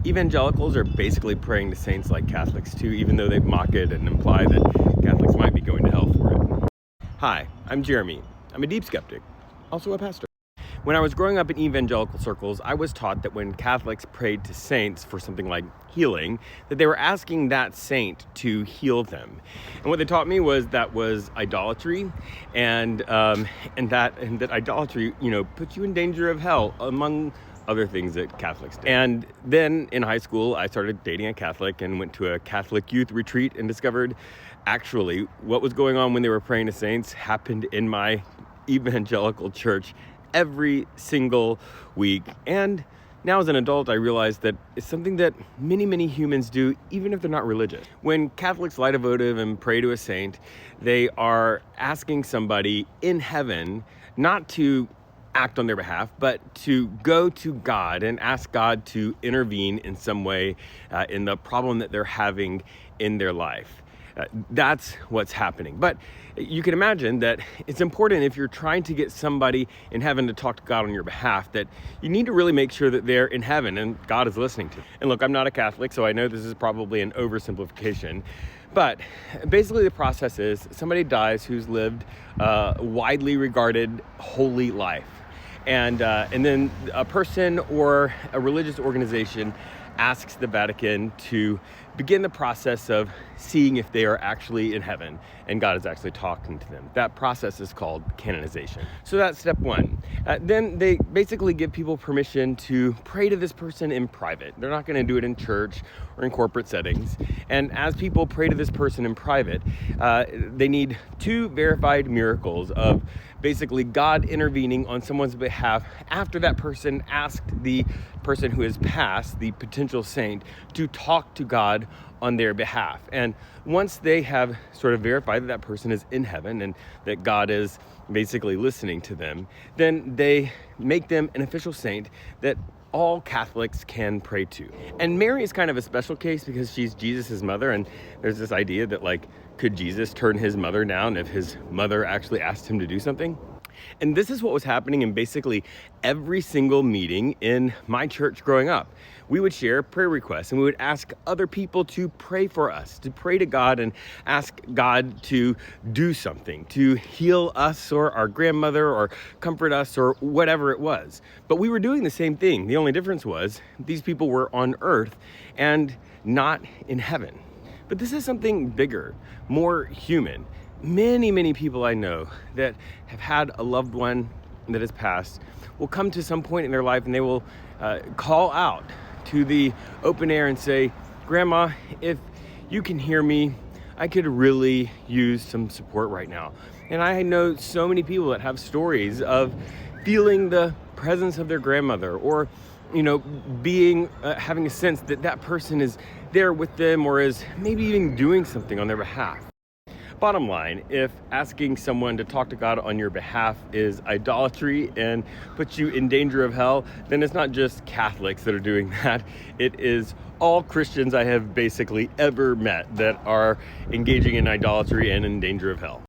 Evangelicals are basically praying to saints like Catholics too, even though they mock it and imply that Catholics might be going to hell for it. Hi, I'm Jeremy. I'm a deep skeptic, also a pastor. When I was growing up in evangelical circles, I was taught that when Catholics prayed to saints for something like healing, that they were asking that saint to heal them. And what they taught me was that was idolatry, and that idolatry, puts you in danger of hell, among other things that Catholics do. And then in high school, I started dating a Catholic and went to a Catholic youth retreat and discovered actually what was going on when they were praying to saints happened in my evangelical church every single week. And now as an adult, I realized that it's something that many humans do, even if they're not religious. When Catholics light a votive and pray to a saint, they are asking somebody in heaven not to act on their behalf, but to go to God and ask God to intervene in some way in the problem that they're having in their life. That's what's happening. But you can imagine that it's important, if you're trying to get somebody in heaven to talk to God on your behalf, that you need to really make sure that they're in heaven and God is listening to them. And look, I'm not a Catholic, so I know this is probably an oversimplification. But basically the process is somebody dies who's lived a widely regarded holy life. And then a person or a religious organization asks the Vatican to begin the process of seeing if they are actually in heaven and God is actually talking to them. That process is called canonization. So that's step one. Then they basically give people permission to pray to this person in private. They're not going to do it in church or in corporate settings. And as people pray to this person in private, they need 2 verified miracles of basically God intervening on someone's behalf after that person asked the person who has passed, the potential saint, to talk to God on their behalf. And once they have sort of verified that that person is in heaven and that God is basically listening to them, then they make them an official saint that all Catholics can pray to. And Mary is kind of a special case because she's Jesus's mother, and there's this idea that, like, could Jesus turn his mother down if his mother actually asked him to do something? And this is what was happening in basically every single meeting in my church growing up. We would share prayer requests and we would ask other people to pray for us, to pray to God and ask God to do something, to heal us or our grandmother or comfort us or whatever it was. But we were doing the same thing. The only difference was these people were on earth and not in heaven. But this is something bigger, more human. Many people I know that have had a loved one that has passed will come to some point in their life and they will call out to the open air and say, "Grandma, if you can hear me, I could really use some support right now." And I know so many people that have stories of feeling the presence of their grandmother, or being having a sense that that person is there with them or is maybe even doing something on their behalf. Bottom line, if asking someone to talk to God on your behalf is idolatry and puts you in danger of hell, then it's not just Catholics that are doing that. It is all Christians I have basically ever met that are engaging in idolatry and in danger of hell.